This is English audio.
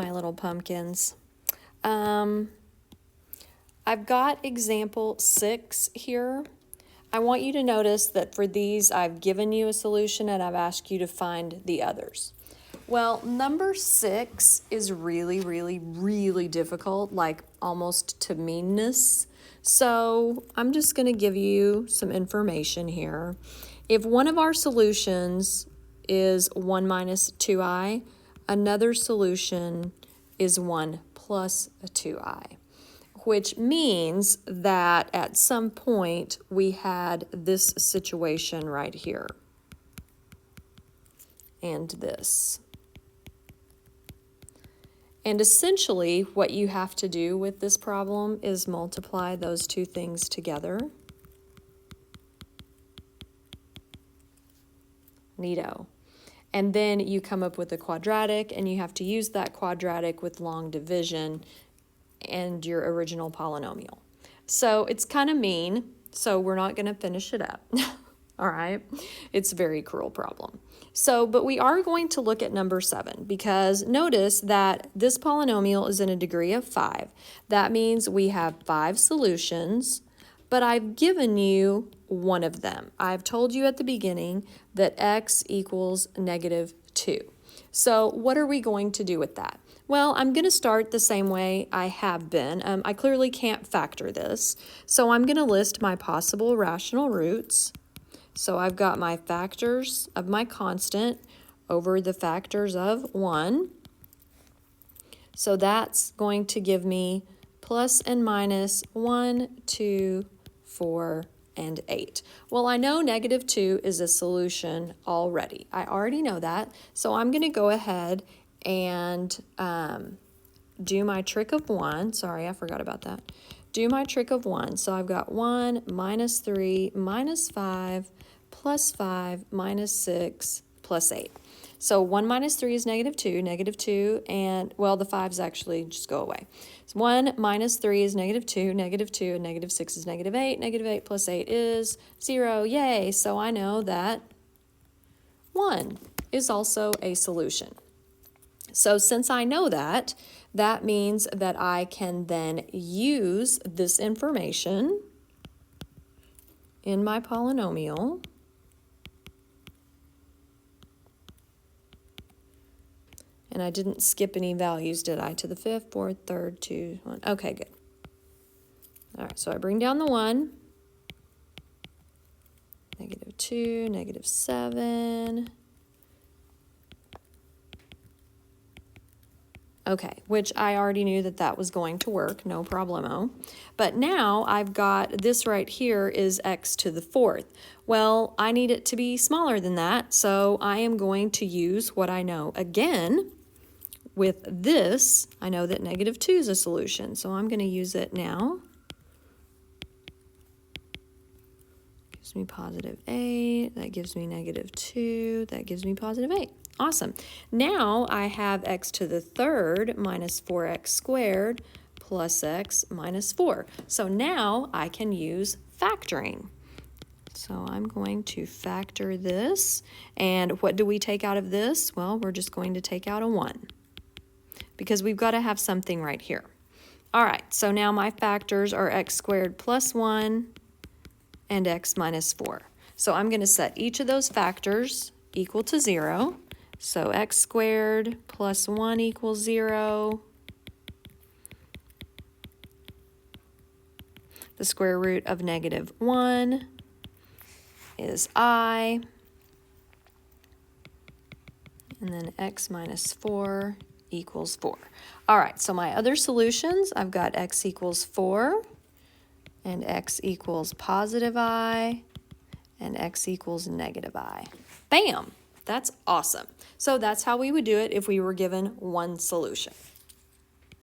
my little pumpkins. I've got example 6 here. I want you to notice that for these, I've given you a solution and I've asked you to find the others. Well, number 6 is really, really, really difficult, like almost to meanness. So I'm just going to give you some information here. If one of our solutions is 1 minus 2i, another solution is 1 plus 2i, which means that at some point we had this situation right here and this. And essentially what you have to do with this problem is multiply those two things together. Neato. And then you come up with a quadratic, and you have to use that quadratic with long division and your original polynomial. So it's kind of mean, so we're not going to finish it up. All right? It's a very cruel problem. So, but we are going to look at number 7, because notice that this polynomial is in a degree of 5. That means we have 5 solutions, but I've given you one of them. I've told you at the beginning that x equals -2. So what are we going to do with that? Well, I'm going to start the same way I have been. I clearly can't factor this, so I'm going to list my possible rational roots. So I've got my factors of my constant over the factors of 1. So that's going to give me plus and minus 1, 2, 4, and 8. Well, I know -2 is a solution already. I already know that. So I'm going to go ahead and do my trick of 1. Sorry, I forgot about that. Do my trick of 1. So I've got 1 minus 3 minus 5 plus 5 minus 6 plus 8. So 1 minus 3 is -2, and, well, the 5's actually just go away. So 1 minus 3 is -2, -2, and -6 is -8. -8 plus 8 is 0. Yay! So I know that 1 is also a solution. So since I know that, that means that I can then use this information in my polynomial . And I didn't skip any values, did I? To the 5th, 4th, 3rd, 2, 1. Okay, good. All right, so I bring down the 1. -2, -7. Okay, which I already knew that that was going to work, no problemo. But now I've got this right here is x to the 4th. Well, I need it to be smaller than that, so I am going to use what I know. Again, with this, I know that -2 is a solution, so I'm going to use it now. Gives me +8, that gives me -2, that gives me +8. Awesome. Now I have x to the 3rd minus 4x squared plus x minus 4. So now I can use factoring. So I'm going to factor this, and what do we take out of this? Well, we're just going to take out a 1, because we've got to have something right here. All right, so now my factors are x squared plus 1 and x minus 4. So I'm going to set each of those factors equal to 0. So x squared plus 1 equals 0. The square root of -1 is I. And then x minus 4 equals 4. All right, so my other solutions, I've got x equals 4, and x equals +i, and x equals -i. Bam! That's awesome. So that's how we would do it if we were given one solution.